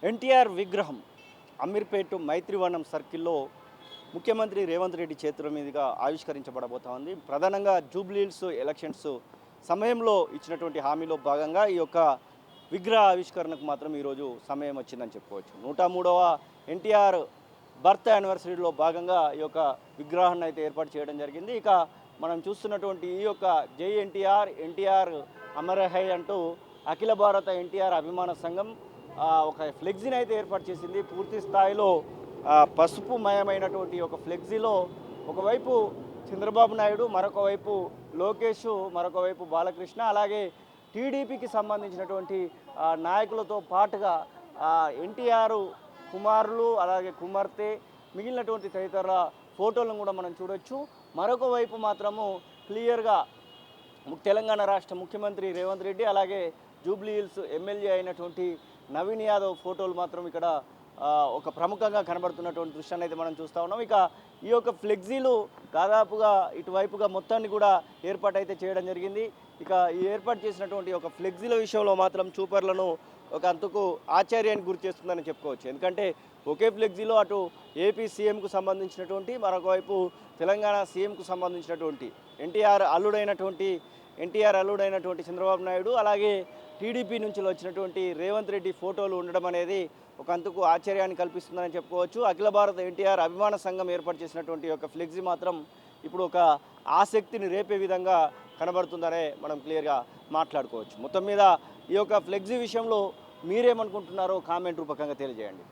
ఎన్టీఆర్ విగ్రహం అమీర్పేట్ మైత్రివనం సర్కిల్లో ముఖ్యమంత్రి రేవంత్ రెడ్డి చేతుల మీదుగా ఆవిష్కరించబడబోతా ఉంది. ప్రధానంగా జూబ్లీహిల్స్ ఎలక్షన్స్ సమయంలో ఇచ్చినటువంటి హామీలో భాగంగా ఈ యొక్క విగ్రహ ఆవిష్కరణకు మాత్రం ఈరోజు సమయం వచ్చిందని చెప్పుకోవచ్చు. 103వ ఎన్టీఆర్ బర్త్ యానివర్సరీలో భాగంగా ఈ యొక్క విగ్రహాన్ని అయితే ఏర్పాటు చేయడం జరిగింది. ఇక మనం చూస్తున్నటువంటి ఈ యొక్క జై ఎన్టీఆర్, ఎన్టీఆర్ అమర్ హై అంటూ అఖిల భారత ఎన్టీఆర్ అభిమాన సంఘం ఒక ఫ్లెక్సీని అయితే ఏర్పాటు చేసింది. పూర్తి స్థాయిలో పసుపుమయమైనటువంటి ఒక ఫ్లెక్సీలో ఒకవైపు చంద్రబాబు నాయుడు, మరొక వైపు లోకేష్, మరొక వైపు బాలకృష్ణ, అలాగే టీడీపీకి సంబంధించినటువంటి నాయకులతో పాటుగా ఎన్టీఆర్ కుమారులు, అలాగే కుమార్తె, మిగిలినటువంటి తదితర ఫోటోలను కూడా మనం చూడొచ్చు. మరొక వైపు మాత్రము క్లియర్గా తెలంగాణ రాష్ట్ర ముఖ్యమంత్రి రేవంత్ రెడ్డి, అలాగే జూబ్లీహిల్స్ ఎమ్మెల్యే అయినటువంటి నవీన్ యాదవ్ ఫోటోలు మాత్రం ఇక్కడ ఒక ప్రముఖంగా కనబడుతున్నటువంటి దృశ్యాన్ని అయితే మనం చూస్తూ ఉన్నాం. ఇక ఈ యొక్క ఫ్లెక్సీలు దాదాపుగా ఇటువైపుగా మొత్తాన్ని కూడా ఏర్పాటు అయితే చేయడం జరిగింది. ఇక ఈ ఏర్పాటు చేసినటువంటి ఒక ఫ్లెక్సీల విషయంలో మాత్రం చూపర్లను ఒక అంతకు ఆశ్చర్యానికి గురి చేస్తుందని చెప్పుకోవచ్చు. ఎందుకంటే ఒకే ఫ్లెక్సీలో అటు ఏపీ సీఎంకు సంబంధించినటువంటి, మరొక వైపు తెలంగాణ సీఎంకు సంబంధించినటువంటి ఎన్టీఆర్ అల్లుడైనటువంటి చంద్రబాబు నాయుడు, అలాగే టీడీపీ నుంచి వచ్చినటువంటి రేవంత్ రెడ్డి ఫోటోలు ఉండడం అనేది ఒక అంతకు ఆశ్చర్యాన్ని కల్పిస్తుందని చెప్పుకోవచ్చు. అఖిల భారత ఎన్టీఆర్ అభిమాన సంఘం ఏర్పాటు చేసినటువంటి ఒక ఫ్లెక్సీ మాత్రం ఇప్పుడు ఒక ఆసక్తిని రేపే విధంగా కనబడుతుందనే మనం క్లియర్గా మాట్లాడుకోవచ్చు. మొత్తం మీద ఈ యొక్క ఫ్లెక్సీ విషయంలో మీరేమనుకుంటున్నారో కామెంట్ రూపకంగా తెలియజేయండి.